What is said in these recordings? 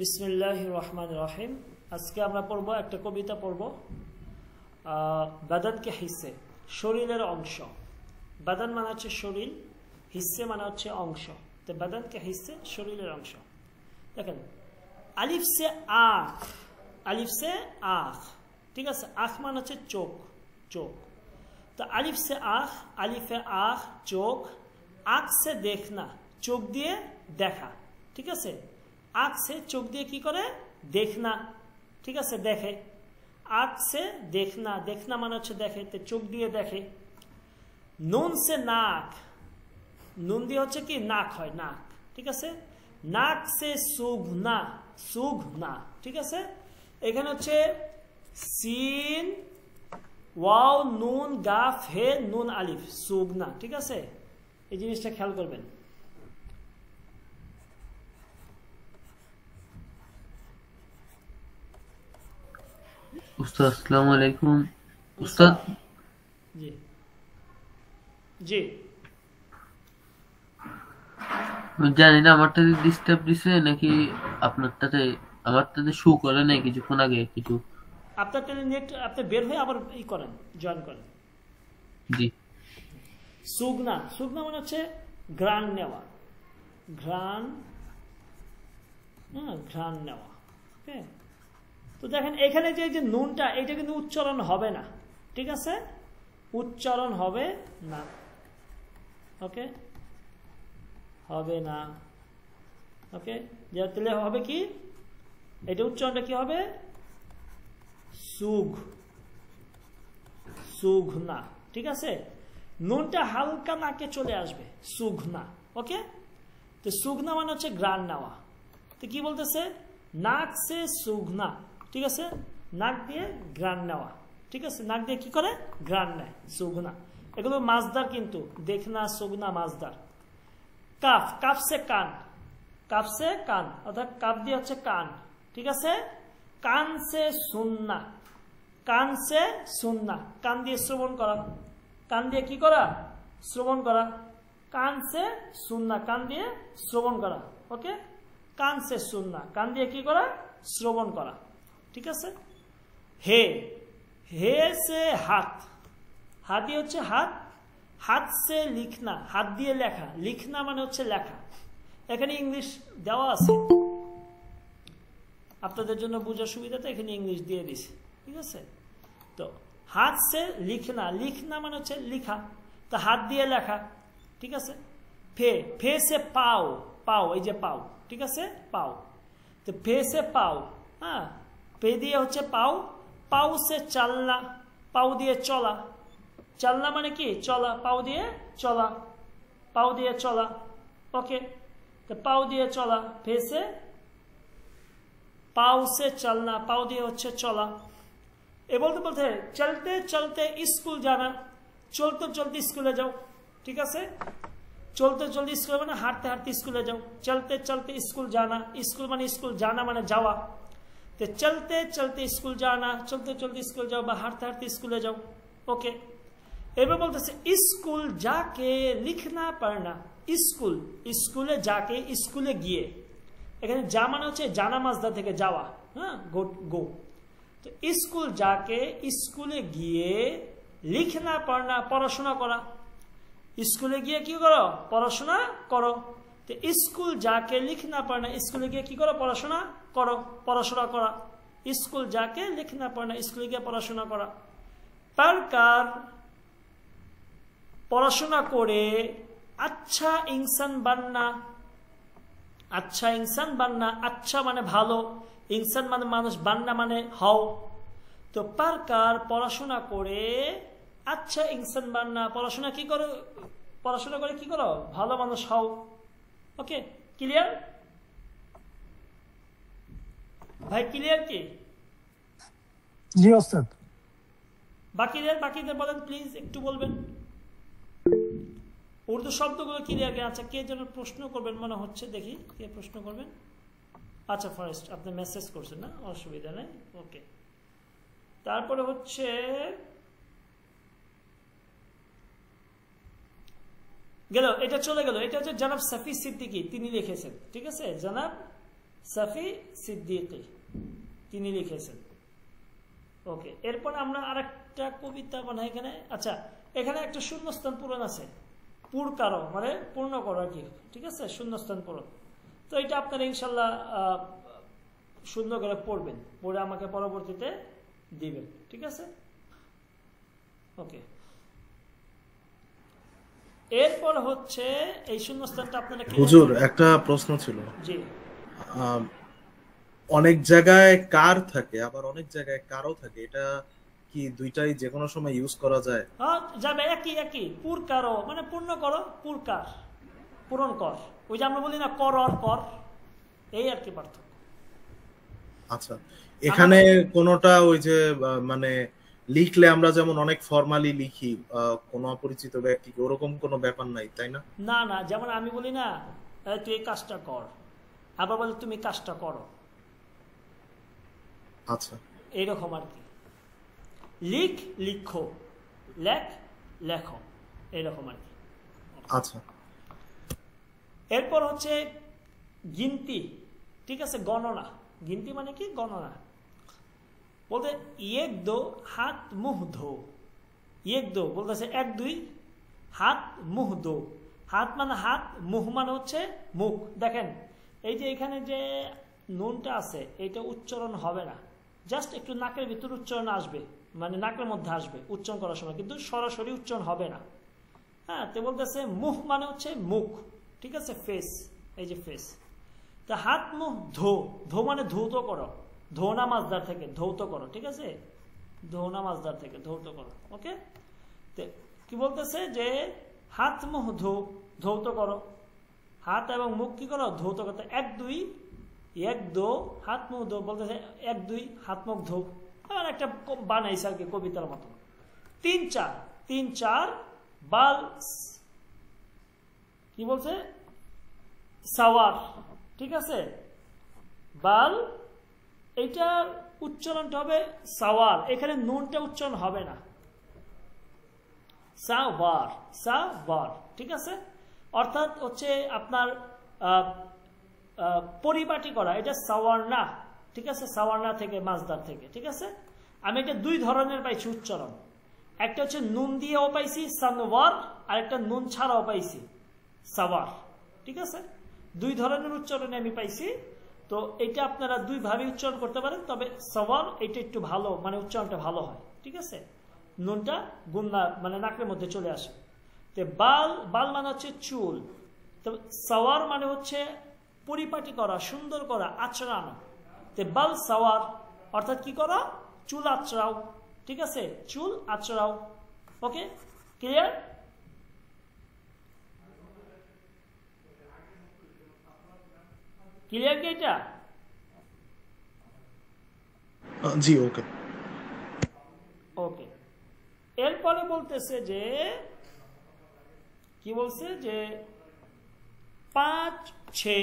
বিসমিল্লাহির রহমানির রহিম। আজকে আমরা পড়ব একটা কবিতা পড়ব বাদান কে হিস্সে, শরীরের অংশ। বাদান মানে হচ্ছে শরীর, হিস্সে মানে হচ্ছে অংশ। তো বাদান কে হিস্সে, শরীরের অংশ। দেখেন আলিফ সে আখ, আলিফ সে আখ, ঠিক আছে। আখ মানে হচ্ছে চোখ, চোখ। তো আলিফ সে আখ, আলিফে আখ চোখ, আখ সে দেখনা, চোখ দিয়ে দেখা, ঠিক আছে। আখ সে চোখ দিয়ে কি করে, দেখনা, ঠিক আছে, দেখে। আখ সে দেখনা, দেখনা মানে হচ্ছে দেখে, তো চোখ দিয়ে দেখে। নুন সে নাক, নুন দিয়ে হচ্ছে কি নাক হয়, নাক, ঠিক আছে। নাক সে সুঘনা, সুঘনা, ঠিক আছে। এখানে হচ্ছে সিন ওয়াও নুন গাফ হে নুন আলিফ, সুঘনা, ঠিক আছে। এই জিনিসটা খেয়াল করবেন। উস্তাদ আসসালামু আলাইকুম। উস্তাদ জি জি, আমি জানি না আমারটাতে ডিস্টার্ব দিছে নাকি আপনারটাতে। আমারটাতে শো করে নাই কিছুক্ষণ আগে কিছু। আপনার নেট আপনি বের হয়ে আবার ই করেন, জয়েন করেন। জি সুগনা, সুগনা মানে হচ্ছে ঘ্রাণ নেওয়া, ঘ্রাণ, হ্যাঁ, ঘ্রাণ নেওয়া। ওকে, তো দেখেন এখানে যে যে নুনটা, এটা কিন্তু উচ্চারণ হবে না, ঠিক আছে, উচ্চারণ হবে না। ওকে, হবে না। ওকে, যে তাহলে হবে কি, এটা উচ্চারণটা কি হবে, সুগ, সুঘনা, ঠিক আছে। নুনটা হালকা নাকে চলে আসবে, সুঘনা। ওকে, তো সুঘনা মানে হচ্ছে ঘ্রাণ নেওয়া। তো কি বলতেছে, নাক সে সুঘনা, ঠিক আছে, নাক দিয়ে ঘ্রাণ নেওয়া, ঠিক আছে। নাক দিয়ে কি করে, ঘ্রাণ নেয়, সুঘনা। এগুলো মাজদার কিন্তু, দেখনা সুঘনা মাজদার। কাফ, কাফ সে কান, কাফ সে কান, অর্থাৎ কাফ দিয়ে হচ্ছে কান, ঠিক আছে। কান সে সুন্না, কান সে সুন্না, কান দিয়ে শ্রবণ করা, কান দিয়ে কি করা, শ্রবণ করা। কান সে সুন্না, কান দিয়ে শ্রবণ করা। ওকে, কান সে সুন্না, কান দিয়ে কি করা, শ্রবণ করা, ঠিক আছে। হে, হে সে হাত, হাত দিয়ে হচ্ছে হাত, হাত সে লিখনা, হাত দিয়ে লেখা, লিখনা মানে হচ্ছে লেখা। এখানে ইংলিশ দেওয়া আছে আপনাদের জন্য বোঝার সুবিধাতে, এখানে ইংলিশ দিয়ে দিছে, ঠিক আছে। তো হাত সে লিখনা, লিখনা মানে হচ্ছে লিখা, তো হাত দিয়ে লেখা, ঠিক আছে। ফে, ফে সে পাও, পাও, এই যে পাও, ঠিক আছে, পাও। তো ফে সে পাও, হ্যাঁ, ফে দিয়ে হচ্ছে পাও। পাও সে চালনা, পাও দিয়ে চলা, চালনা মানে কি চলা, পাও দিয়ে চলা, পাও দিয়ে চলা। ওকে, তো পাও দিয়ে চলা, ফে সে পাও সে চলনা, পাও দিয়ে হচ্ছে চলা। এ বলতে বলতে চলতে চলতে স্কুল জানা, চলতে চলতে স্কুলে যাও, ঠিক আছে। চলতে চলতে স্কুলে মানে হাঁটতে হাঁটতে স্কুলে যাও। চলতে চলতে স্কুল জানা, স্কুল মানে স্কুল জানা মানে যাওয়া। তো চলতে চলতে স্কুল জানা, চলতে চলতে স্কুল যাও বা হাঁটতে হাঁটতে স্কুলে যাও। ওকে, এবার বলতেছে স্কুল যাকে লিখনা পড়না, স্কুল, স্কুলে যাকে, স্কুলে গিয়ে। এখানে যা মানে হচ্ছে জানা মাজদা থেকে যাওয়া, হ্যাঁ, গো, গো। তো স্কুল যাকে, স্কুলে গিয়ে, লিখনা পড়না পড়াশোনা করা, স্কুলে গিয়ে কি করো, পড়াশোনা করো। তো স্কুল যাকে লিখনা পড়না, স্কুলে গিয়ে কি করো, পড়াশোনা করো, পড়াশোনা করা। স্কুল যাকে লিখনা পড়না, স্কুলে গিয়ে পড়াশোনা করা। পড়কার পড়াশোনা করে, আচ্ছা ইনসান বাননা, আচ্ছা ইনসান বাননা, আচ্ছা মানে ভালো, ইনসান মানে মানুষ, বান্না মানে হও। তো পড়কার পড়াশোনা করে, আচ্ছা ইনসান বাননা, পড়াশোনা কি করো, পড়াশোনা করে কি করো, ভালো মানুষ হও। ওকে, ক্লিয়ার ভাই, ক্লিয়ার কি? জি ওস্তাদ। বাকিদের, বাকিদের বলেন প্লিজ, একটু বলবেন উর্দু শব্দগুলো ক্লিয়ার। আচ্ছা, কে যেন প্রশ্ন করবেন মনে হচ্ছে, দেখি কে প্রশ্ন করবেন। আচ্ছা ফরেস্ট, আপনি মেসেজ করছেন না, অসুবিধা নেই। ওকে, তারপরে হচ্ছে গেল, এটা চলে গেল। এটা হচ্ছে জনাব সাফি সিদ্দিকী, তিনি লিখেছেন, ঠিক আছে। জনাব সাফি সিদ্দিকী তিনি লিখেছেন। ওকে, এরপর আমরা আরেকটা কবিতা বানাই এখানে। আচ্ছা, এখানে একটা শূন্যস্থান পূরণ আছে, পুরকারো মানে পূর্ণ করো আর কি, ঠিক আছে, শূন্যস্থান পূরণ। তো এটা আপনারা ইনশাল্লাহ সুন্দর করে পড়বেন, পড়ে আমাকে পরবর্তীতে দিবেন, ঠিক আছে। ওকে, এরপর হচ্ছে এই শূন্যস্থানটা আপনারা হুজুর একটা প্রশ্ন ছিল। জি, অনেক জায়গায় কার থাকে আবার অনেক জায়গায় কারও থাকে, এটা কি দুইটাই যে কোনো সময় ইউজ করা যায়? হ্যাঁ যাবে, একই একই। পুরকারো মানে পূর্ণ করো, পুরকার পূরণ কর, ওই যে আমরা বলি না কর আর কর, এই আর কি পার্থক্য। আচ্ছা, এখানে কোনটা ওই যে মানে লিখলে আমরা যেমন অনেক ফর্মালি লিখি কোন অপরিচিত ব্যক্তিকে, ওরকম কোনো ব্যাপার নাই তাই না? না না, যেমন আমি বলি না তুই এই কাজটা কর, আবার বলে তুমি কাজটা করো, আচ্ছা এইরকম আর কি। লিখ লিখো, লেখ লেখো, এইরকম আর কি। আচ্ছা, এরপর হচ্ছে গিনতি, ঠিক আছে, গণনা। গিনতি মানে কি? গণনা। বলতে এক দো হাত মুহ ধো, এক দো বলতেছে এক দুই, হাত মুহ দো, হাত মানে হাত, মুহ মানে হচ্ছে মুখ। দেখেন এই যে এখানে যে নুনটা আছে এটা উচ্চারণ হবে না, জাস্ট একটু নাকের ভিতর উচ্চারণ আসবে, মানে নাকের মধ্যে আসবে উচ্চারণ করার সময়, কিন্তু সরাসরি উচ্চারণ হবে না। হ্যাঁ, তো বলতেছে মুখ মানে হচ্ছে মুখ, ঠিক আছে, ফেস, এই যে ফেস। তা হাত মুখ ধো, ধো মানে ধৌত করো, ধোনা মাজদার থেকে ধৌত করো, ঠিক আছে, ধোনা মাজদার থেকে ধৌত করো। ওকে, কি বলতেছে যে হাত মুখ ধো, ধৌত করো, হাত এবং মুখ কি করো? ধৌত করতে। এক দুই, এক দো হাত মুখ ধো, বলতেছে এক দুই হাত মুখ ধো, আর একটা বানাইছে আর কি কবিতার মতো। তিন চার, তিন চার বাল, কি বলছে? সাওয়ার, ঠিক আছে, বাল, এইটার উচ্চারণটা হবে সাওয়ার, এখানে নুনটা উচ্চারণ হবে না, সাওয়ার, সাওয়ার, ঠিক আছে। অর্থাৎ হচ্ছে আপনার পরিপাটি করা, এটা সাওয়ার না, ঠিক আছে, সাওয়ার না থেকে মাজদার থেকে, ঠিক আছে। আমি এটা দুই ধরনের পাইছি উচ্চারণ, একটা হচ্ছে নুন দিয়েও পাইছি সানওয়ার, আর একটা নুন ছাড়াও পাইছি সাওয়ার, ঠিক আছে। দুই ধরনের উচ্চারণে আমি পাইছি, তো এটা আপনারা দুই ভাবে উচ্চারণ করতে পারেন, তবে সাওয়ার এটা একটু ভালো, মানে উচ্চারণটা ভালো হয়, ঠিক আছে, নুনটা গুন্না মানে নাকের মধ্যে চলে আসে। তো বাল, বাল মানে হচ্ছে চুল, তো সাওয়ার মানে হচ্ছে পরিপাটি করা, সুন্দর করা, আচড়ানো। তো বাল সাওয়ার অর্থাৎ কি করা? চুল আচড়াও, ঠিক আছে, চুল আচড়াও। ওকে, ক্লিয়ার? ক্লিয়ার কি এটা? জি, ওকে ওকে। এরপরে বলতেছে যে কি বলছে যে পাঁচ ছে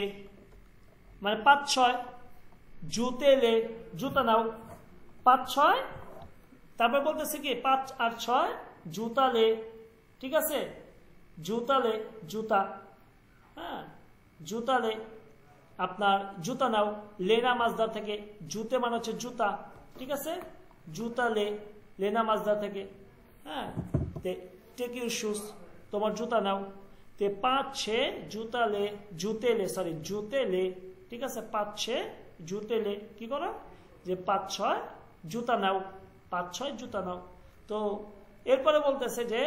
মানে পাঁচ ছয়, জুতে লে, জুতা নাও, পাঁচ ছয়, তারপর বলতেছে কি পাঁচ আর ছয় জুতা লে, ঠিক আছে, জুতা লে, জুতা, হ্যাঁ, জুতা লে, আপনার জুতা নাও, লেনা মাজদার থেকে, জুতে মানে হচ্ছে জুতা, ঠিক আছে, জুতা লে, লেনা মাজদার থেকে, হ্যাঁ, টেক ইউর শুজ, তোমার জুতা নাও। তে পাঁচ ছে জুতা লে, জুতে লে, সরি জুতে লে, ঠিক আছে, পাঁচ ছে জুতে লে, কি করো? যে পাঁচ ছয় জুতা নাও, পাঁচ ছয় জুতা নাও। তো এরপরে বলতেছে যে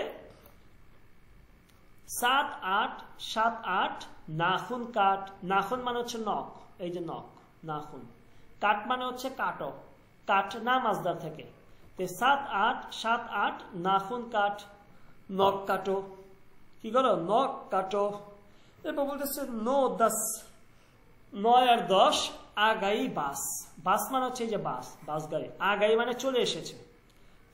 সাত আট, সাত আট নাখুন কাট, নাখুন মানে হচ্ছে নখ, এই যে নখ, নাখুন, কাট মানে হচ্ছে কাটো, কাট না মাজদার থেকে। তো সাত আট, সাত আট নাখুন কাট, নখ কাটো, কি করো? নখ কাটো। এরপর বলতেছে নো দশ, নয় আর দশ আগাই বাস, বাস মানে হচ্ছে এই যে বাস, বাস গাড়ি, আগাই মানে চলে এসেছে।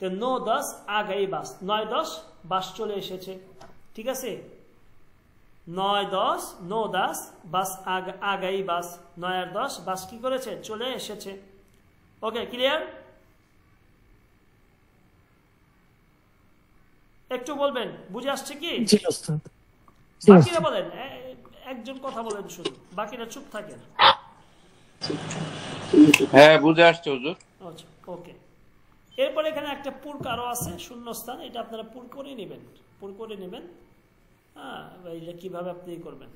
তো নো দশ আগাই বাস, নয় দশ বাস চলে এসেছে, ঠিক আছে, নয় দশ, নো দশ বাস আগাই বাস, নয় আর দশ বাস কি করেছে? চলে এসেছে। ওকে, ক্লিয়ার? একটু বলবেন বুঝে আসছে কি? জি ওস্তাদ। বাকিরা বলেন, একজন কথা বলেন শুধু, বাকিরা চুপ থাকেন। হ্যাঁ বুঝে আসছে হুজুর। আচ্ছা ওকে, এরপরে এখানে একটা পুর কারো আছে শূন্যস্থান, এটা আপনারা পুর করে নেবেন। হ্যাঁ, এইটা কিভাবে আপনি করবেন,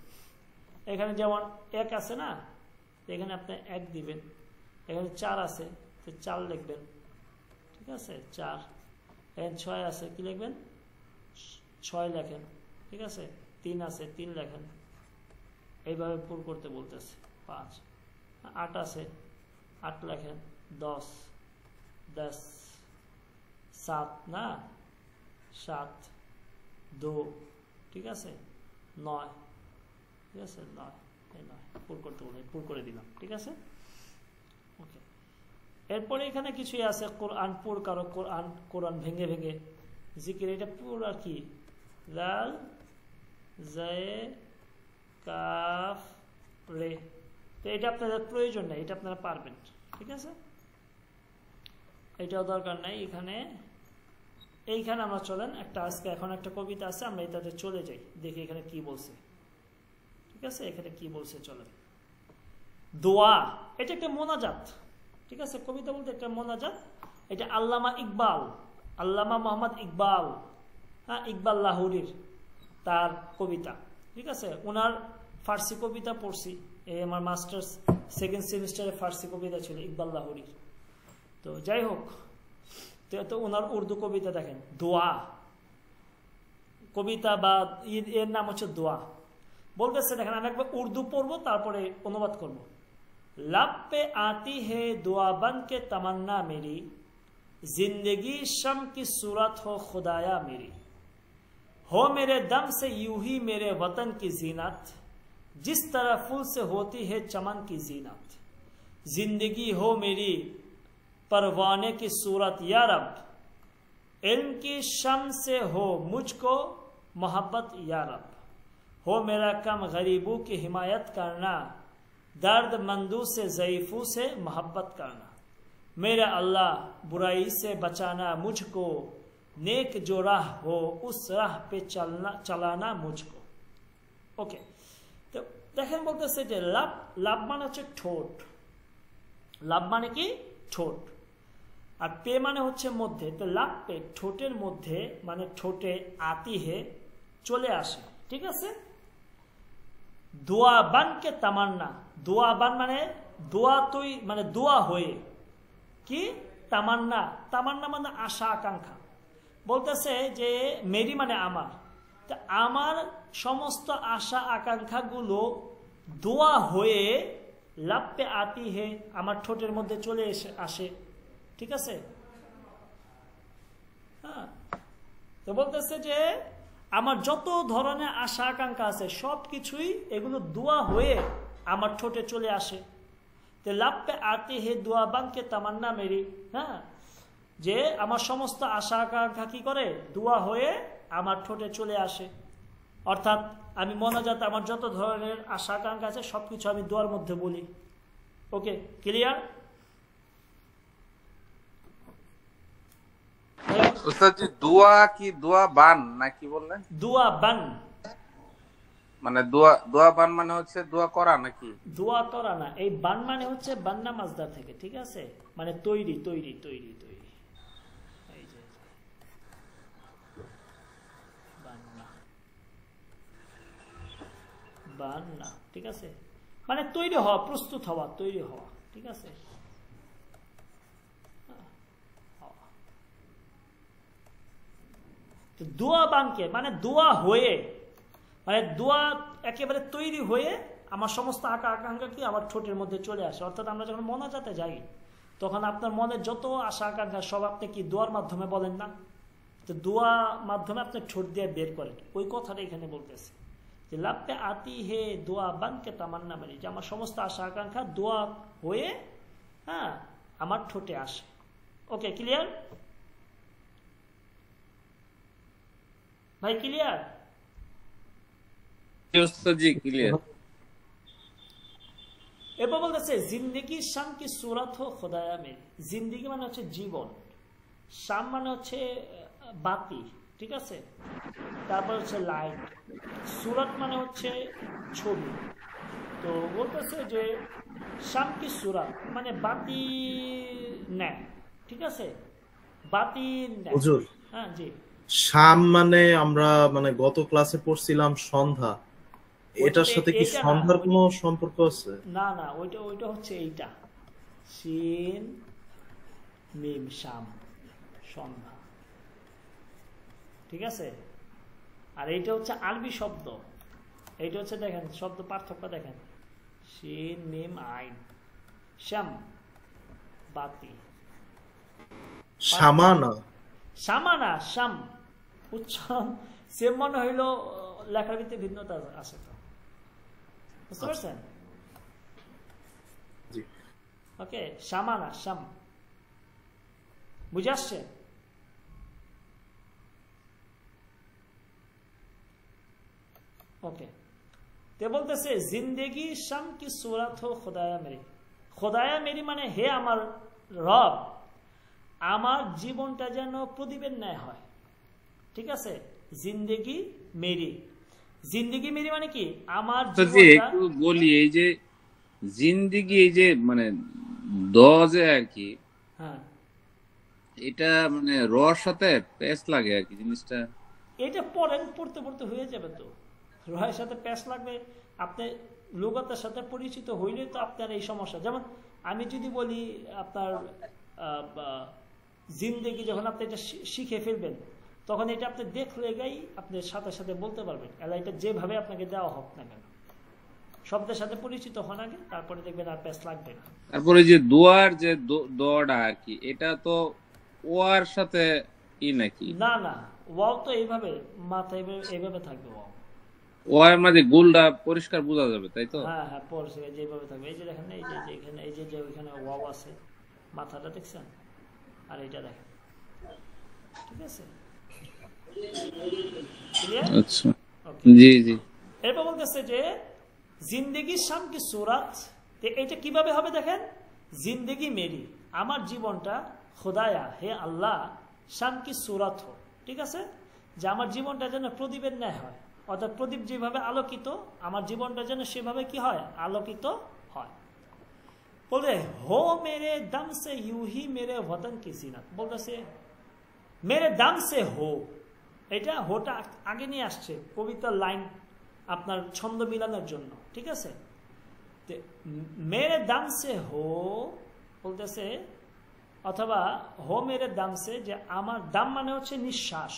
এখানে যেমন 1 আছে না, এখানে আপনি 1 দিবেন, এখানে 4 আছে তো 4 লিখবেন, ঠিক আছে 4, এখানে 6 আছে কি লিখবেন 6 লেখেন, ঠিক আছে 3 আছে 3 লেখেন, এইভাবে পুর করতে বলতেছে। 5, 8 আছে 8 লেখেন, 10, 10, 7 না 7, 2, ঠিক আছে 9, ঠিক আছে 9, এই 9 পুর করতে বলে পুর করে দিলাম, ঠিক আছে ওকে। এরপরে এখানে কিছুই আছে কোরআন পুর কারো, কোরআন ভেঙে ভেঙে জিকির, এটা পুর আর কি, লাল জায়ে কাফ রে, তো এটা আপনাদের প্রয়োজন নেই, এটা আপনারা পারবেন, ঠিক আছে এটাও দরকার নাই। এইখানে আমরা চলেন একটা, আজকে এখন একটা কবিতা আছে, আমরা এটাতে চলে যাই, দেখি এখানে কি বলছে, ঠিক আছে এখানে কি বলছে চলেন। দোয়া, এটা একটা মোনাজাত, ঠিক আছে কবিতা বলতে একটা মোনাজাত, এটা আল্লামা মোহাম্মদ ইকবাল, হ্যাঁ ইকবাল লাহোরীর তার কবিতা, ঠিক আছে ওনার ফার্সি কবিতা পড়ছি, এই আমার মাস্টার্স 2nd সেমিস্টারে ফার্সি কবিতা ছিল ইকবাল লাহোরীর। তো যাই হোক, তো ওনার উর্দু কবিতা দেখেন, দোয়া কবিতা বা এর নাম হচ্ছে দোয়া। বলতেছে দেখেন, আমি একবার উর্দু পড়বো তারপরে অনুবাদ করবো। लब पे आती है दुआ बन के तमन्ना मेरी, जिंदगी शम की सूरत हो खुदाया मेरी, हो मेरे दम से यूं ही मेरे वतन की जीनत, जिस तरह फूल से होती है चमन की जीनत, जिंदगी हो मेरी परवाने की सूरत या रब, इल्म की शम से हो मुझको मोहब्बत या रब, हो मेरा कम गरीबों की हिमायत करना, दर्द मंदू से ज़ईफू से मोहब्बत करना, मेरा अल्लाह बुराई से बचाना मुझको, नेक जो राह हो उस राह पे चलाना मुझको। ओके, तो देखें बोलते যে লাভ, লাভ মানে হচ্ছে ঠোঁট, লাভ মানে কি ঠোঁট, আর পে মানে হচ্ছে মধ্যে, তো লাভ পে ঠোঁটের মধ্যে মানে ঠোঁটে, আতি হে চলে আসে, ঠিক আছে। দোয়া বান কে তামান্না, দোয়া বান মানে দোয়া তুই মানে দোয়া হয়ে, কি তামান্না, তামান্না মানে আশা আকাঙ্ক্ষা, বলতেছে যে মেরি মানে আমার, তা আমার সমস্ত আশা আকাঙ্ক্ষা গুলো দোয়া হয়ে লাপ্পে আতি হে আমার ঠোঁটের মধ্যে চলে আসে, ঠিক আছে। হ্যাঁ, তো বলতেছে যে আমার যত ধরনের আশা আকাঙ্ক্ষা আছে সবকিছুই এগুলো দোয়া হয়ে আমার ঠোঁটে চলে আসে। তো লাপ্পে আতি হে দোয়া বানকে তামান্না মেরি, হ্যাঁ যে আমার সমস্ত আশা আকাঙ্ক্ষা কি করে দোয়া হয়ে আমার ঠোঁটে চলে আসে, অর্থাৎ আমি মোনাজাত আমার যত ধরনের আশা আকাঙ্ক্ষা আছে সবকিছু আমি দোয়ার মধ্যে বলি। Okay clear? উস্তাদজি দোয়া কি দোয়া বান নাকি বললেন? দোয়া বান মানে দোয়া বান মানে হচ্ছে দোয়া করা নাকি? দোয়া করা না, এই বান মানে হচ্ছে বান্না মাজদার থেকে, ঠিক আছে মানে তৈরি তৈরি তৈরি তৈরি, এই যে বান্না বান্না, ঠিক আছে মানে তৈরি হওয়া, প্রস্তুত হওয়া, তৈরি হওয়া, ঠিক আছে। দোয়া বানকে মানে দোয়া হয়ে, মানে দোয়া একেবারে তৈরি হয়ে আমার সমস্ত আকাঙ্ক্ষা কি আমার ঠোঁটের মধ্যে চলে আসে। অর্থাৎ আমরা যখন মোনাজাতে যাই তখন আপনার মনের যত আশা আকাঙ্ক্ষা সব আপনি কি দোয়ার মাধ্যমে বলেন না, তো দোয়া মাধ্যমে আপনি ঠোঁট দিয়ে বের করেন, ওই কথাটা এখানে বলতেছে যে লাপ্পে আতি হে দোয়া বানকে তামান্না মেরি, যে আমার সমস্ত আশা আকাঙ্ক্ষা দোয়া হয়ে হ্যাঁ আমার ঠোঁটে আসে। ওকে ক্লিয়ার ভাই? ক্লিয়ার? এরপর বলতেছে জিন্দেগি শাম কি সুরত হো খোদায়া মে, জিন্দেগি মানে হচ্ছে জীবন, শাম মানে হচ্ছে বাতি, ঠিক আছে, তারপর হচ্ছে লাইট, সুরত মানে হচ্ছে ছবি। তো বলতেছে যে শাম কি সুরাত মানে বাতি নেয়, ঠিক আছে, বাতি নেয়। হুজুর হ্যাঁ জি, শাম মানে আমরা মানে গত ক্লাসে পড়ছিলাম সন্ধ্যা, এটার সাথে কি এইটা না, সন্ধ্যার কোনো সম্পর্ক আছে? না না, ওইটা ওইটা হচ্ছে এইটা শিন মিম শাম, সন্ধ্যা, ঠিক আছে। আর এইটা হচ্ছে আরবি শব্দ, এইটা হচ্ছে দেখেন শব্দ পার্থক্য দেখেন, শিন মিম আইন, শাম বাতি, শামানা শামানা শাম, উচ্চারণ সেম মনে হইল, লেখার ভিতরে ভিন্নতা আছে তো, বুঝতে পারছেন? জি ওকে, শামানা শাম, বুঝে আসছে? ওকে, তে বলতেছে জিন্দেগি শাম কি সুরাত হো খোদায়া মেরি, খোদায়া মেরি মানে হে আমার রব, আমার জীবনটা যেন প্রদীপের ন্যায় হয়, ঠিক আছে। জিন্দেগি মেরি, জিন্দেগি মেরি মানে কি আমার জীবনটা, একটু বলি এই যে জিন্দিগি, এই যে মানে দ যে আর কি, হ্যাঁ এটা মানে রর সাথে পেস লাগে আর কি জিনিসটা। এটা পড়েন, পড়তে পড়তে হয়ে যাবে তো, রয়ের সাথে প্যাস লাগবে, আপনি লুগতের সাথে পরিচিত হইলে তো আপনার এই সমস্যা। যেমন আমি যদি বলি আপনার জিন্দেগি, যখন আপনি এটা শিখে ফেলবেন তখন এটা আপনি দেখলে গাই আপনি সাথে সাথে বলতে পারবেন, এটা যেভাবে আপনাকে দেওয়া হোক না কেন, শব্দের সাথে পরিচিত হন আগে, তারপরে দেখবেন আর প্যাস লাগবে না। তারপরে যে দোয়ার যে দটা আর কি, এটা তো ওয়ার সাথে ই নাকি? না না, ওয়াও তো এইভাবে মাথায় এইভাবে থাকবে, ওয়াও ওয়ার মাঝে গোলটা পরিষ্কার বোঝা যাবে, তাই তো? হ্যাঁ হ্যাঁ, পড়ছে যেভাবে থাকবে। এই যে দেখেন না, এই যে এখানে, এই যে ওইখানে ওয়াও আছে, মাথাটা দেখছেন, আর এইটা দেখেন, ঠিক আছে, ক্লিয়ার? আচ্ছা, ওকে, জি জি। এরপর বলতেছে যে জিন্দেগি শাম কি সুরাত, এটা কিভাবে হবে দেখেন, জিন্দেগি মেরি আমার জীবনটা, খোদায়া হে আল্লাহ, শাম কি সুরাত হো, ঠিক আছে, যে আমার জীবনটা যেন প্রদীপের ন্যায় হয়, অর্থাৎ প্রদীপ যেভাবে আলোকিত, আমার জীবনটা যেন সেভাবে কি হয়, আলোকিত হয়। বলতে হো মেরে দম সে ইউহি মেরে ওয়াতন কি জিনাত, বলতেছে মেরে দম সে হো, এটা হোটা আগে নিয়ে আসছে কবিতার লাইন আপনার ছন্দ মিলানোর জন্য, ঠিক আছে। মেরে দাম সে হো বলতেছে, অথবা হো মেরে দাম সে, যে আমার দাম মানে হচ্ছে নিঃশ্বাস,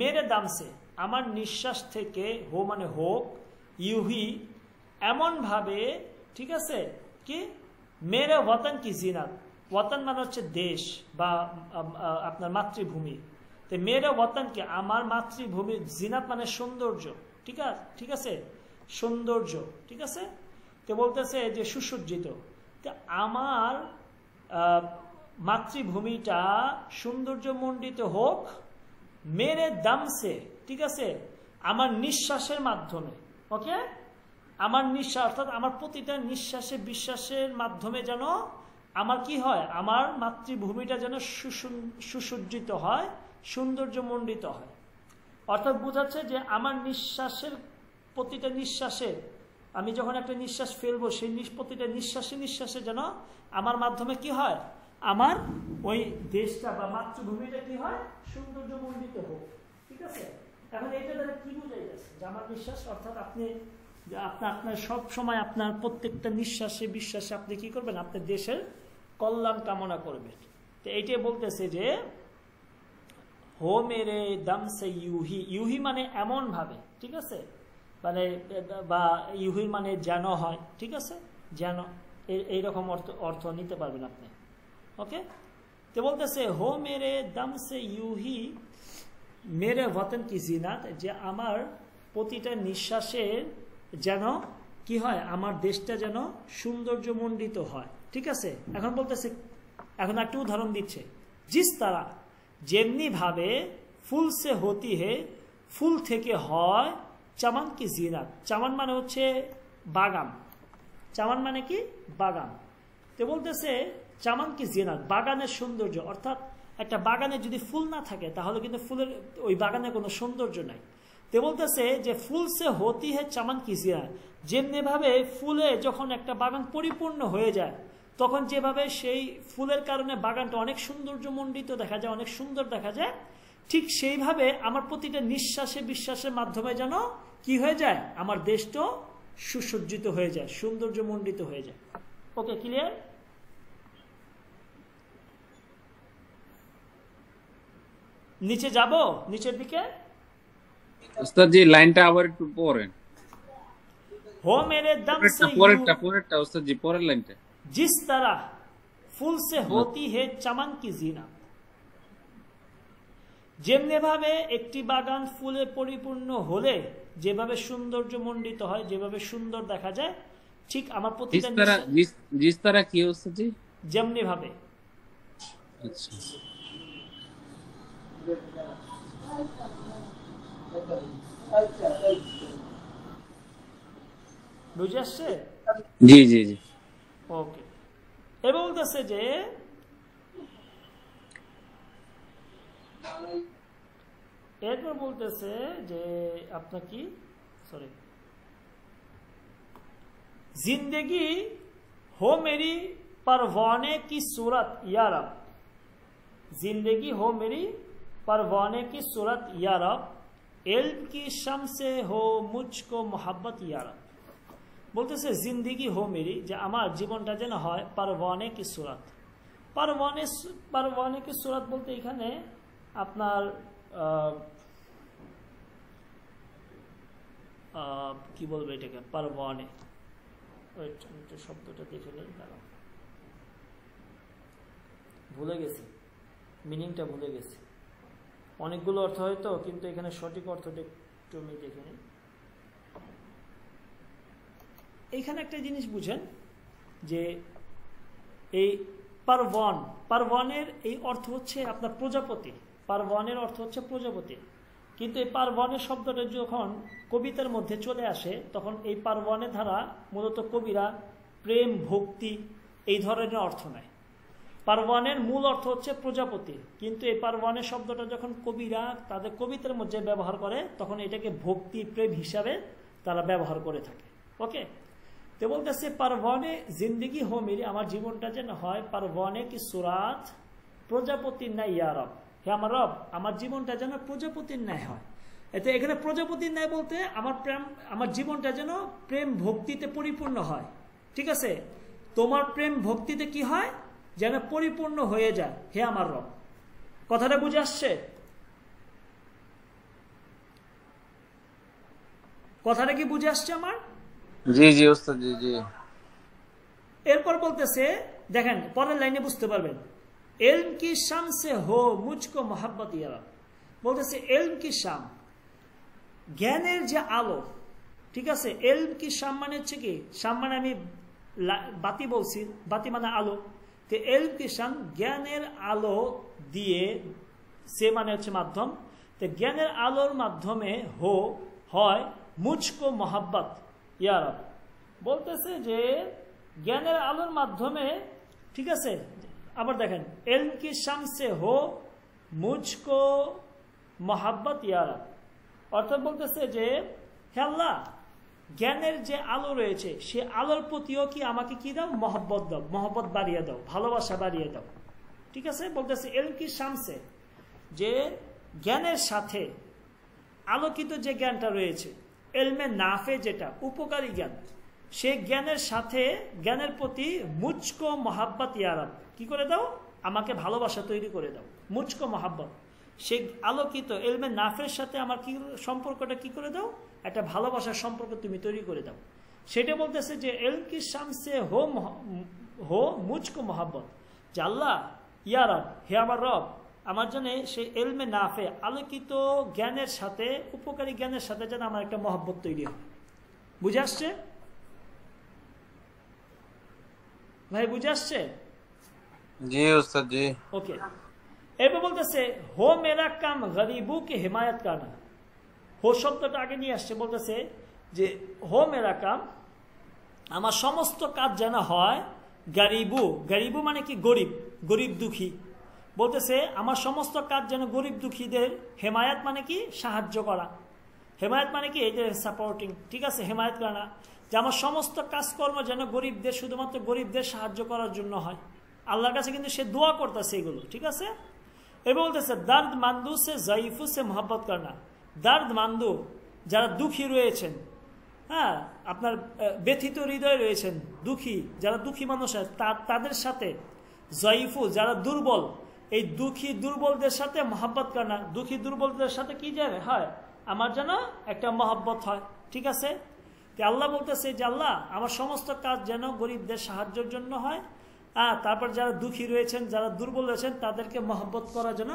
মেরে দাম সে আমার নিঃশ্বাস থেকে, হো মানে হোক, ইউহি এমন ভাবে, ঠিক আছে, কি মেরে ওয়াতন কি জিনাত, ওয়াতন মানে হচ্ছে দেশ বা আপনার মাতৃভূমি, তো মেরে ওয়াতন কি আমার মাতৃভূমির, জিনাত মানে সৌন্দর্য, ঠিক আছে, সৌন্দর্য, ঠিক আছে। তো বলতেছে যে সুসজ্জিত, তো আমার মাতৃভূমিটা সৌন্দর্যমণ্ডিত হোক, মেরে দামসে, ঠিক আছে, আমার নিঃশ্বাসের মাধ্যমে, ওকে, আমার নিঃশ্বাস অর্থাৎ আমার প্রতিটা নিঃশ্বাসে বিশ্বাসের মাধ্যমে যেন আমার কি হয়, আমার মাতৃভূমিটা যেন সুসজ্জিত হয়, সৌন্দর্যমণ্ডিত হয়। অর্থাৎ বোঝাচ্ছে যে আমার নিঃশ্বাসের, প্রতিটা নিঃশ্বাসে, আমি যখন একটা নিঃশ্বাস ফেলবো, সেই প্রতিটা নিঃশ্বাসে নিঃশ্বাসে যেন আমার মাধ্যমে কি হয়, আমার ওই দেশটা বা মাতৃভূমিটা কি হয়, সৌন্দর্যমণ্ডিত হোক, ঠিক আছে। এখন এটা দ্বারা কি বোঝাই যাচ্ছে, যে আমার নিঃশ্বাস অর্থাৎ আপনি আপনার সব সময় আপনার প্রত্যেকটা নিঃশ্বাসে বিশ্বাসে আপনি কি করবেন, আপনার দেশের কল্যাণ কামনা করবেন। তো এইটাই বলতেছে যে হো মেরে দম সে ইউহি, ইউহি মানে এমন ভাবে, ঠিক আছে, মানে বা ইউহি মানে যেন হয়, ঠিক আছে, যেন, এইরকম অর্থ নিতে পারবেন আপনি, ওকে। তো বলতেছে হো মেরে দম সে ইউহি মেরে ওয়াতন কি জিনাত, যে আমার প্রতিটা নিঃশ্বাসের যেন কি হয়, আমার দেশটা যেন সৌন্দর্যমণ্ডিত হয়, ঠিক আছে। এখন বলতেছে, এখন একটা উদাহরণ দিচ্ছে, জিস তারা যেমনি ভাবে ফুল সে হতি হে, ফুল থেকে হয় চামান কি জিনাত, চামান মানে হচ্ছে বাগান, চামান মানে কি বাগান। তো বলতেছে চামান কি জিনাত, বাগানের সৌন্দর্য, অর্থাৎ একটা বাগানে যদি ফুল না থাকে তাহলে কিন্তু ফুলের ওই বাগানে কোনো সৌন্দর্য নাই। তো বলতেছে যে ফুল সে হতি হে চামান কি জিনা, যেমনি ভাবে ফুলে যখন একটা বাগান পরিপূর্ণ হয়ে যায় তখন যেভাবে সেই ফুলের কারণে বাগানটা অনেক সৌন্দর্যমণ্ডিত দেখা যায়, অনেক সুন্দর দেখা যায়, ঠিক সেইভাবে আমার প্রতিটা নিঃশ্বাসে বিশ্বাসের মাধ্যমে যেন কি হয়ে যায়, আমার দেশটা সুসজ্জিত হয়ে যায়, সৌন্দর্যমণ্ডিত হয়ে যায়। ওকে, ক্লিয়ার? নিচে যাব, নিচের দিকে। ওস্তাদ জি লাইনটা আবার একটু পড়েন। हो मेरे दम से পরেরটা ওস্তাদ জি, পরের লাইনটা। जिस तरह फूल से होती है चमन की जीनत, যেমনি ভাবে একটি বাগান ফুলে পরিপূর্ণ হলে যেভাবে সৌন্দর্যমণ্ডিত হয়, যেভাবে সুন্দর দেখা যায়, ঠিক আমার প্রতিটা জিস তারা কি ওস্তাদ জি? যেমনি ভাবে। আচ্ছা, বুঝে আসছে? জি জি জি। ওকে, এবার বলতেছে যে এরপর বলতেছে যে আপনার কি, সরি, जिंदगी हो मेरी परवाने की सूरत या रब, जिंदगी हो मेरी परवाने की सूरत या रब, इल्म की शम से हो मुझको मोहब्बत या रब। বলতেছে জিন্দেগি হো মেরি, যে আমার জীবনটা যেন হয় পারওয়ানে কি সুরাত। পারওয়ানে কি সুরাত বলতে এখানে আপনার কি বলবো এটাকে, পারওয়ানে, শব্দটা দেখে নেই, দাঁড়াও, ভুলে গেছি, মিনিংটা ভুলে গেছি, অনেকগুলো অর্থ হয়তো, কিন্তু এখানে সঠিক অর্থটা একটু আমি দেখে নিই। এইখানে একটা জিনিস বুঝেন যে এই পারওয়ানের এই অর্থ হচ্ছে আপনার প্রজাপতি, পারওয়ানের অর্থ হচ্ছে প্রজাপতি, কিন্তু এই পারওয়ানের শব্দটা যখন কবিতার মধ্যে চলে আসে তখন এই পারওয়ানের ধারা মূলত কবিরা প্রেম ভক্তি এই ধরনের অর্থ নেয়। পারওয়ানের মূল অর্থ হচ্ছে প্রজাপতি, কিন্তু এই পারওয়ানের শব্দটা যখন কবিরা তাদের কবিতার মধ্যে ব্যবহার করে তখন এটাকে ভক্তি প্রেম হিসাবে তারা ব্যবহার করে থাকে। ওকে, তো বলতেছে পারওয়ানে জিন্দেগি হো মেরি, আমার জীবনটা যেন হয় পারওয়ানে কি সুরাত, প্রজাপতির ন্যায় ইয়া রব, হে আমার রব, আমার জীবনটা যেন প্রজাপতির ন্যায় হয়। এতে এখানে প্রজাপতির ন্যায় বলতে আমার জীবনটা যেন প্রেম ভক্তিতে পরিপূর্ণ হয়। ঠিক আছে, তোমার প্রেম ভক্তিতে কি হয়, যেন পরিপূর্ণ হয়ে যায়, হে আমার রব। কথাটা বুঝে আসছে? কথাটা কি বুঝে আসছে আমার? জি জি ওস্তাদ জি জি। এরপর বলতেছে, দেখেন পরের লাইনে বুঝতে পারবেন, এলম কি শাম সে হো মুঝকো মোহাব্বত ইয়া রব। বলতেছে এলম কি শাম, জ্ঞানের যে আলো, ঠিক আছে, এলম কি শাম মানে হচ্ছে কি, শাম মানে আমি বাতি বলছি, বাতি মানে আলো, তো এলম কি শাম জ্ঞানের আলো দিয়ে, সে মানে হচ্ছে মাধ্যম, তো জ্ঞানের আলোর মাধ্যমে হয় মুঝকো মোহাব্বত ইয়া রব। বলতেছে যে জ্ঞানের আলোর মাধ্যমে, ঠিক আছে, আবার দেখেন এলম কি শাম সে হো মুঝকো মোহাব্বত ইয়া রব, অর্থাৎ বলতেছে যে হে আল্লাহ, জ্ঞানের যে আলো রয়েছে সে আলোর প্রতিও কি আমাকে কি দাও, মহব্বত দাও, মহব্বত বাড়িয়ে দাও, ভালোবাসা বাড়িয়ে দাও। ঠিক আছে, বলতেছে এলম কি শাম সে, যে জ্ঞানের সাথে আলোকিত যে জ্ঞানটা রয়েছে, এলমে নাফে যেটা উপকারী জ্ঞান, সেই জ্ঞানের সাথে জ্ঞানের প্রতি মুঝকো মোহাব্বত ইয়া রব, কি করে দাও, আমাকে ভালোবাসা তৈরি করে দাও, মুঝকো মোহাব্বত, সেই আলোকিত এলমে নাফের সাথে আমার কি সম্পর্কটা কি করে দাও, একটা ভালোবাসার সম্পর্ক তুমি তৈরি করে দাও। সেটা বলতেছে যে এলম কি শাম সে হো মুঝকো মোহাব্বত, যে আল্লাহ ইয়া রব, হে আমার রব, আমার জন্য সেই এলমে নাফে আলোকিত জ্ঞানের সাথে উপকারী জ্ঞানের সাথে যেন আমার একটা মহব্বত তৈরি হয়। বুঝে আসছে ভাই, বুঝে আসছে? জি ওস্তাদ জি। ওকে, এবার বলতেছে হো মেরা কাম গরিবু কে হিমায়ত কানা, হো শব্দটা আগে নিয়ে আসছে, বলতেছে যে হো মেরা কাম, আমার সমস্ত কাজ যেন হয় গরিবু, গরিবু মানে কি গরিব, গরিব দুঃখী, বলতেছে আমার সমস্ত কাজ যেন গরিব দুঃখীদের, হেমায়াত মানে কি সাহায্য করা, হেমায়েত মানে কি এই যে সাপোর্টিং, ঠিক আছে, হেমায়েত করে না, যে আমার সমস্ত কাজকর্ম যেন গরিবদের, শুধুমাত্র গরিবদের সাহায্য করার জন্য হয়। আল্লাহর কাছে কিন্তু সে দোয়া করতেছে এগুলো, ঠিক আছে। এবার বলতেছে দার্দ মান্দু সে জয়ীফু সে মোহাব্বত করনা। দার্দ মান্দু যারা দুঃখী রয়েছেন, হ্যাঁ, আপনার ব্যথিত হৃদয় রয়েছেন, দুঃখী যারা দুঃখী মানুষ আছে তাদের সাথে, জয়ীফু যারা দুর্বল, এই দুঃখী দুর্বলদের সাথে মহব্বত করনা। দুঃখী দুর্বলদের সাথে কি জানে হয়, আমার যেন একটা মহব্বত হয়, ঠিক আছে। আল্লাহ বলতেছে যে আল্লাহ আমার সমস্ত কাজ যেন গরিবদের সাহায্যের জন্য হয়, তারপর যারা দুঃখী রয়েছেন, যারা দুর্বল রয়েছেন তাদেরকে মহব্বত করার জন্য,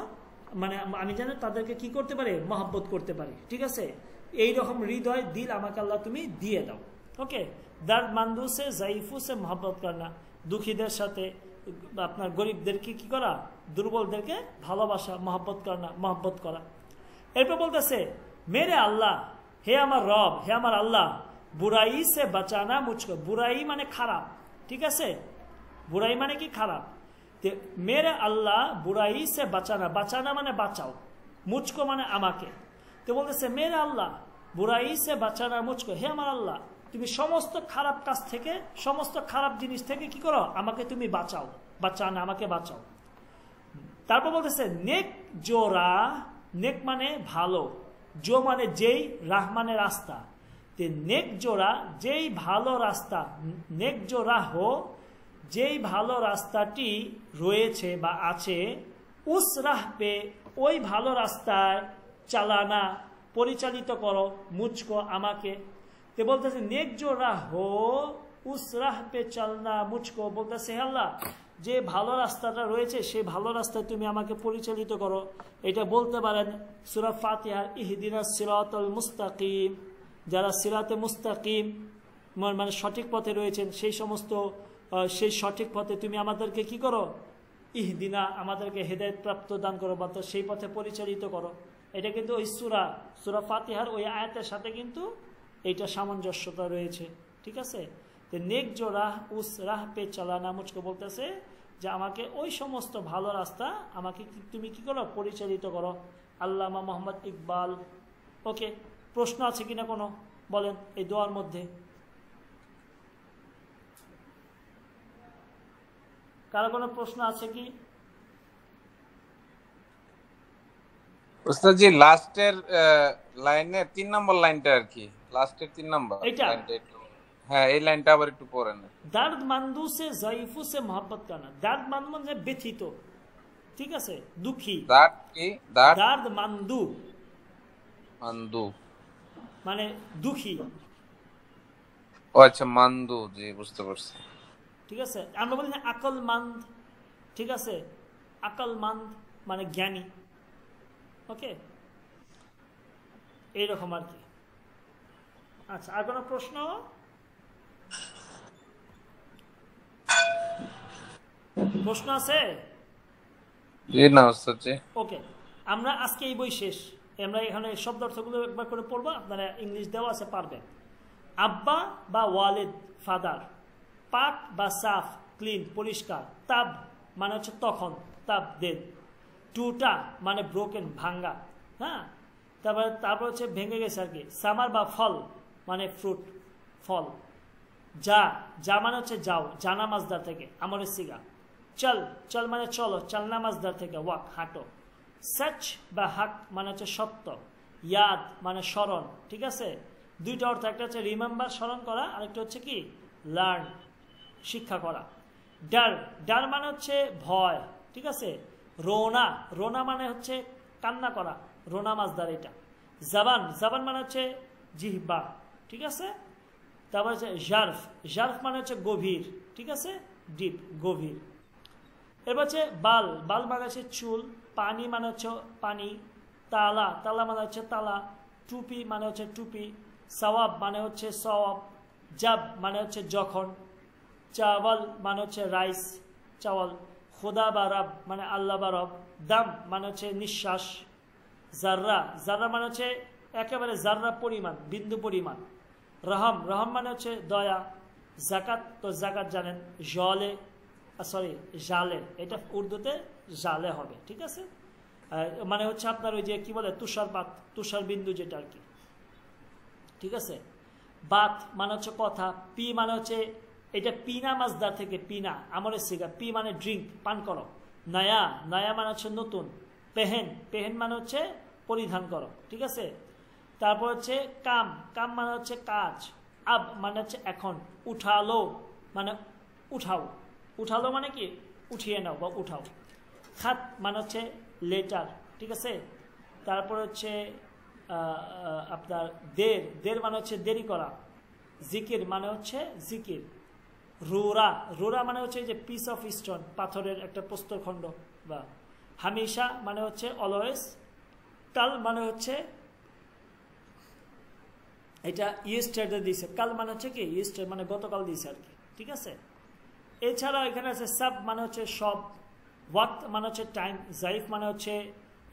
মানে আমি যেন তাদেরকে কি করতে পারি, মহব্বত করতে পারি, ঠিক আছে। এইরকম হৃদয় দিল আমাকে আল্লাহ তুমি দিয়ে দাও। ওকে, দার্দ মান্দু সে জাইফু সে মহব্বত করনা, দুঃখীদের সাথে আপনার গরিবদেরকে কি করা, দুর্বলদেরকে ভালোবাসা, মহব্বত করা, মহব্বত করা। এরপর বলতেছে মেরে আল্লাহ, হে আমার রব, হে আমার আল্লাহ, বুরাই সে বাঁচানা মুঝকো। বুরাই মানে খারাপ, ঠিক আছে, বুরাই মানে কি খারাপ। মেরে আল্লাহ বুরাই সে বাঁচানা, বাঁচানা মানে বাঁচাও, মুঝকো মানে আমাকে। তো বলতেছে মেরে আল্লাহ বুরাই সে বাঁচানা মুঝকো, হে আমার আল্লাহ তুমি সমস্ত খারাপ কাজ থেকে, সমস্ত খারাপ জিনিস থেকে কি করো, আমাকে তুমি বাঁচাও, বাঁচানা আমাকে বাঁচাও। তারপর বলতেছে নেক জোরা, নেক মানে ভালো, জো মানে যেই, রাহ মানে রাস্তা। তে নেক জোড়া যেই ভালো রাস্তা, নেক জোড়া হো যেই ভালো রাস্তাটি রয়েছে বা আছে, উস রাহ পে ওই ভালো রাস্তায় চালানা পরিচালিত করো, মুঝকো আমাকে। তে বলতেছে নেক জোড়া হো উস রাহ পে চালনা মুঝকো, বলতেছে হে আল্লাহ যে ভালো রাস্তাটা রয়েছে সেই ভালো রাস্তায় তুমি আমাকে পরিচালিত করো। এটা বলতে পারেন সূরা ফাতিহার ইহদিনাস সিরাতাল মুস্তাকিম, যারা সিরাতে মুস্তাকিম মানে সঠিক পথে রয়েছেন, সেই সমস্ত সেই সঠিক পথে তুমি আমাদেরকে কি করো, ইহদিনা আমাদেরকে হেদায়েত প্রাপ্ত দান করো, বা সেই পথে পরিচালিত করো। এটা কিন্তু ওই সূরা ফাতিহার ওই আয়াতের সাথে কিন্তু এইটা সামঞ্জস্যতা রয়েছে, ঠিক আছে। তো নেক জো রাহ উস রাহ পে চালানা মুঝকো, বলতেছে যে আমাকে ওই সমস্ত ভালো রাস্তা আমাকে তুমি কি করো, পরিচালিত করো। আল্লামা মোহাম্মদ ইকবাল। ওকে, প্রশ্ন আছে কিনা কোনো বলেন এই দোয়ার মধ্যে? কারো কোনো প্রশ্ন আছে কি? ওস্তাদ জি লাস্টের লাইনে 3 নম্বর লাইনটা আর কি, লাস্টের 3 নম্বর এটা, হ্যাঁ এই লাইনটা আবার একটু পড়েন। দার্দ মান্দু সে জাইফু সে মোহাব্বত করনা। দার্দ মান্দু মানে ব্যথিত, ঠিক আছে, দুঃখী। দার্দ কি? দার্দ মান্দু, মান্দু মানে দুঃখী। ও আচ্ছা, মান্দু, জি বুঝতে পারছি, ঠিক আছে। আমরা বলি আকল মান্দ, ঠিক আছে, আকল মান্দ মানে জ্ঞানী। ওকে, এইরকম আর কি। আচ্ছা, আর কোনো প্রশ্ন? প্রশ্ন আছে? জি না ওস্তাদ জি। ওকে, আমরা আজকে এই বই শেষ। আমরা এখানে শব্দ অর্থগুলো একবার করে পড়বো, আপনারা ইংলিশ দেওয়া আছে পারবেন। আব্বা বা ওয়ালিদ ফাদার, পাক বা সাফ ক্লিন পরিষ্কার, তাব মানে হচ্ছে তখন, তাব দেন, টুটা মানে ব্রোকেন ভাঙ্গা, হ্যাঁ, তারপর হচ্ছে ভেঙে গেছে আর কি। সামার বা ফল মানে ফ্রুট, ফল। যা মানে হচ্ছে যাও, জানা মাজদার থেকে, আমরের সিগা। চল মানে চলো, চালনা মাজদার থেকে, ওয়াক হাঁটো। সচ বা হাক মানে হচ্ছে সত্য। ইয়াদ মানে স্মরণ, ঠিক আছে। দুইটা অর্থ, একটা হচ্ছে রিমেম্বার স্মরণ করা, আরেকটা হচ্ছে কি লার্ন শিক্ষা করা। ডার মানে হচ্ছে ভয়, ঠিক আছে। রোনা মানে হচ্ছে কান্না করা, রোনা মাজদার এটা। জাবান মানে হচ্ছে জিহ্বা, ঠিক আছে। তারপর হচ্ছে জার্ফ মানে হচ্ছে গভীর, ঠিক আছে, ডিপ গভীর। এবার হচ্ছে বাল মানে হচ্ছে চুল। পানি মানে হচ্ছে পানি। তালা মানে হচ্ছে তালা। টুপি মানে হচ্ছে টুপি। সওয়াব মানে হচ্ছে সওয়াব। জাব মানে হচ্ছে যখন। চাওয়াল মানে হচ্ছে রাইস, চাওয়াল। খোদা বা রব মানে আল্লাহ বা রব। দাম মানে হচ্ছে নিঃশ্বাস। জাররা মানে হচ্ছে একেবারে জাররা পরিমাণ, বিন্দু পরিমাণ। রহম মানে হচ্ছে দয়া। জাকাত, তো জাকাত জানেন, জালে, এটা উর্দুতে জালে হবে, ঠিক আছে। মানে হচ্ছে আপনার ওই যে কি বলে তুষারপাত, তুষার বিন্দু যেটা আর কি। ঠিক আছে। বাত মানে হচ্ছে কথা, পি মানে হচ্ছে এটা পিনা মাজদার থেকে, পিনা আমরের সিগা, পি মানে ড্রিঙ্ক, পান করো। নয়া, নয়া মানে হচ্ছে নতুন। পেহেন, পেহেন মানে হচ্ছে পরিধান করো, ঠিক আছে। তারপর হচ্ছে কাম, কাম মানে হচ্ছে কাজ। আব মানে হচ্ছে এখন। উঠালো মানে উঠাও, উঠালো মানে কি উঠিয়ে নাও বা উঠাও। খাত মানে হচ্ছে লেটার, ঠিক আছে। তারপর হচ্ছে আপনার দের, দের মানে হচ্ছে দেরি করা। জিকির মানে হচ্ছে জিকির। রোরা, রোরা মানে হচ্ছে যে পিস অফ স্টোন, পাথরের একটা প্রস্তরখণ্ড। বা হামেশা মানে হচ্ছে অলওয়েজ। কাল মানে হচ্ছে এটা ইয়েস্টারডে দিয়েছে, কাল মানে হচ্ছে কি ইয়েস্টার মানে গতকাল দিয়েছে আর কি, ঠিক আছে। এছাড়াও এখানে আছে সাব মানে হচ্ছে সব, ওয়াক্ত মানে হচ্ছে টাইম, জাইফ মানে হচ্ছে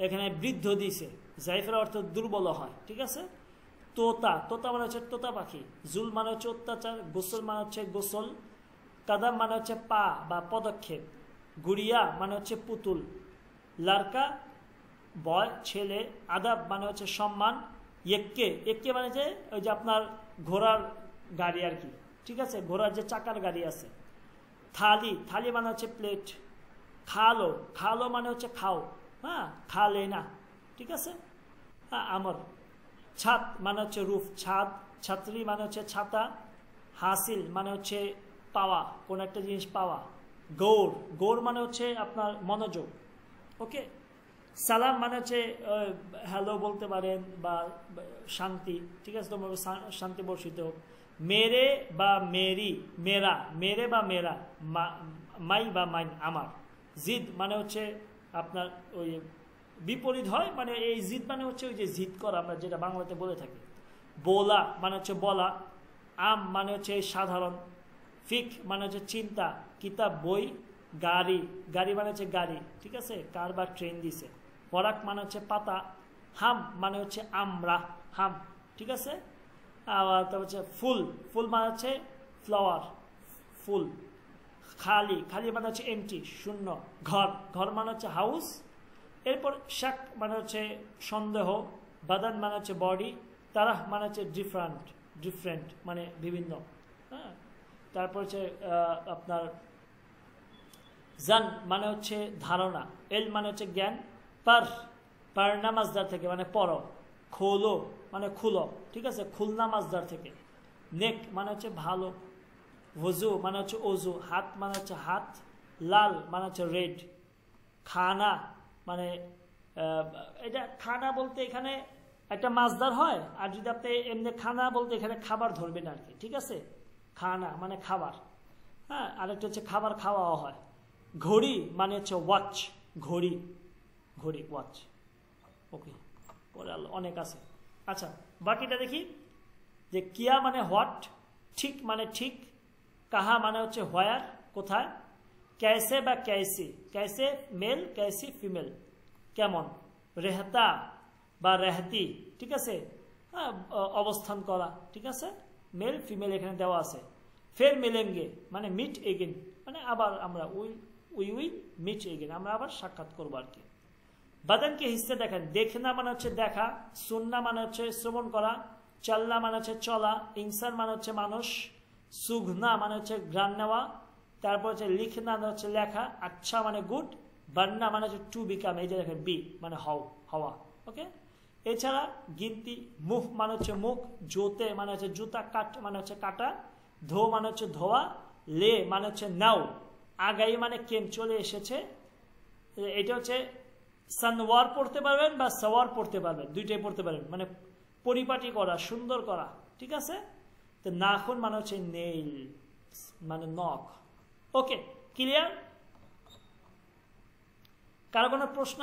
এখানে বৃদ্ধ দিয়েছে, জাইফের অর্থ দুর্বল হয়, ঠিক আছে। তোতা, তোতা মানে হচ্ছে তোতা পাখি। জুল মানে হচ্ছে অত্যাচার, গোসল মানে হচ্ছে গোসল। কাদাম মানে হচ্ছে পা বা পদক্ষেপ। গুড়িয়া মানে হচ্ছে পুতুল। লারকা বয় ছেলে। আদাব মানে হচ্ছে সম্মান। এক্কে, এক্কে মানে যে ওই যে আপনার ঘোড়ার গাড়ি আর কি, ঠিক আছে, ঘোড়ার যে চাকার গাড়ি আছে। থালি, থালি মানে হচ্ছে প্লেট। খালো, খালো মানে হচ্ছে খাও, হ্যাঁ, খালে না, ঠিক আছে। হ্যাঁ আমর। ছাদ মানে হচ্ছে রুফ, ছাদ। ছাত্রী মানে হচ্ছে ছাতা। হাসিল মানে হচ্ছে পাওয়া, কোন একটা জিনিস পাওয়া। গৌর, গৌর মানে হচ্ছে আপনার মনোযোগ, ওকে। সালাম মানে হচ্ছে হ্যালো বলতে পারেন বা শান্তি, ঠিক আছে, তোমার শান্তি বর্ষিত হোক। মেরে বা মেরি, মেরা, মেরে বা মেরা, মাই বা মাইন আমার। জিদ মানে হচ্ছে আপনার ওই বিপরীত হয়, মানে এই জিদ মানে হচ্ছে ওই যে জিদ করা, আমরা যেটা বাংলাতে বলে থাকি। বোলা মানে হচ্ছে বলা। আম মানে হচ্ছে সাধারণ। ফিক মানে হচ্ছে চিন্তা, কিতাব বই। গাড়ি, গাড়ি মানে হচ্ছে গাড়ি, ঠিক আছে, কার বা ট্রেন দিছে। পরাক মানে হচ্ছে পাতা। হাম মানে হচ্ছে আমরা, হাম, ঠিক আছে। আবার তারপর হচ্ছে ফুল, ফুল মানে হচ্ছে ফ্লাওয়ার, ফুল। খালি, খালি মানে হচ্ছে এমটি, শূন্য। ঘর, ঘর মানে হচ্ছে হাউস। এরপর শাক মানে হচ্ছে সন্দেহ। বাদান মানে হচ্ছে বডি। তারাহ মানে হচ্ছে ডিফারেন্ট, ডিফারেন্ট মানে বিভিন্ন, হ্যাঁ। তারপর হচ্ছে আপনার জান মানে হচ্ছে ধারণা। এল মানে হচ্ছে জ্ঞান। পার, পার নামাজদার থেকে মানে পড়ো। খোলো মানে খুলো, ঠিক আছে, খুলনা মাজদার থেকে। নেক মানে হচ্ছে ভালো। ওজু মানে হচ্ছে অজু। হাত মানে হচ্ছে হাত। লাল মানে হচ্ছে রেড। খানা মানে এটা খানা বলতে এখানে একটা মাজদার হয়, আর যদি আপনি এমনি খানা বলতে এখানে খাবার ধরবেন আর কি, ঠিক আছে। খানা মানে খাবার, হ্যাঁ। আরেকটা হচ্ছে খাবার খাওয়াও হয়। ঘড়ি মানে হচ্ছে ওয়াচ, ঘড়ি, ঘড়ি ওয়াচ, ওকে। পরে অনেক আছে। আচ্ছা বাকিটা দেখি, যে কিয়া মানে হোয়াট, ঠিক মানে ঠিক। কাহা মানে হচ্ছে হোয়ার, কোথায়। ক্যাসে বা ক্যাসি, ক্যাসে মেল, ক্যাসি ফিমেল, কেমন। রেহতা বা রেহতি, ঠিক আছে, অবস্থান করা, ঠিক আছে, মেল ফিমেল এখানে দেওয়া আছে। ফের মিলেঙ্গে মানে মিট এগেন, মানে আবার আমরা উইল মিট এগেন, আমরা আবার সাক্ষাৎ করবো আর কি। বাদানকে হিস্সে দেখেন। দেখনা মানে হচ্ছে দেখা। সুন্না মানে হচ্ছে শ্রবণ করা। চাল্লা মানে হচ্ছে চলা। ইনসান মানে হচ্ছে মানুষ। সুঘনা মানে হচ্ছে ঘ্রাণ নেওয়া। তারপর হচ্ছে লিখনা মানে হচ্ছে লেখা। আচ্ছা মানে গুড। বান্না মানে হচ্ছে টু বিকাম, এই যে দেখেন বি মানে হও, হওয়া, ওকে। এছাড়া গিনতি। মুখ মানে হচ্ছে মুখ। জোতে মানে হচ্ছে জুতা। কাট মানে হচ্ছে কাটা। ধো মানে হচ্ছে ধোয়া। লে মানে হচ্ছে নাও। আগাই মানে কেম, চলে এসেছে। এটা হচ্ছে সানওয়ার পড়তে পারবেন বা সওয়ার পড়তে পারবেন, দুইটাই পড়তে পারবেন, মানে পরিপাটি করা, সুন্দর করা, ঠিক আছে। তো নাখুন মানে হচ্ছে নেইল মানে নখ, ওকে। ক্লিয়ার? কারো কোনো প্রশ্ন?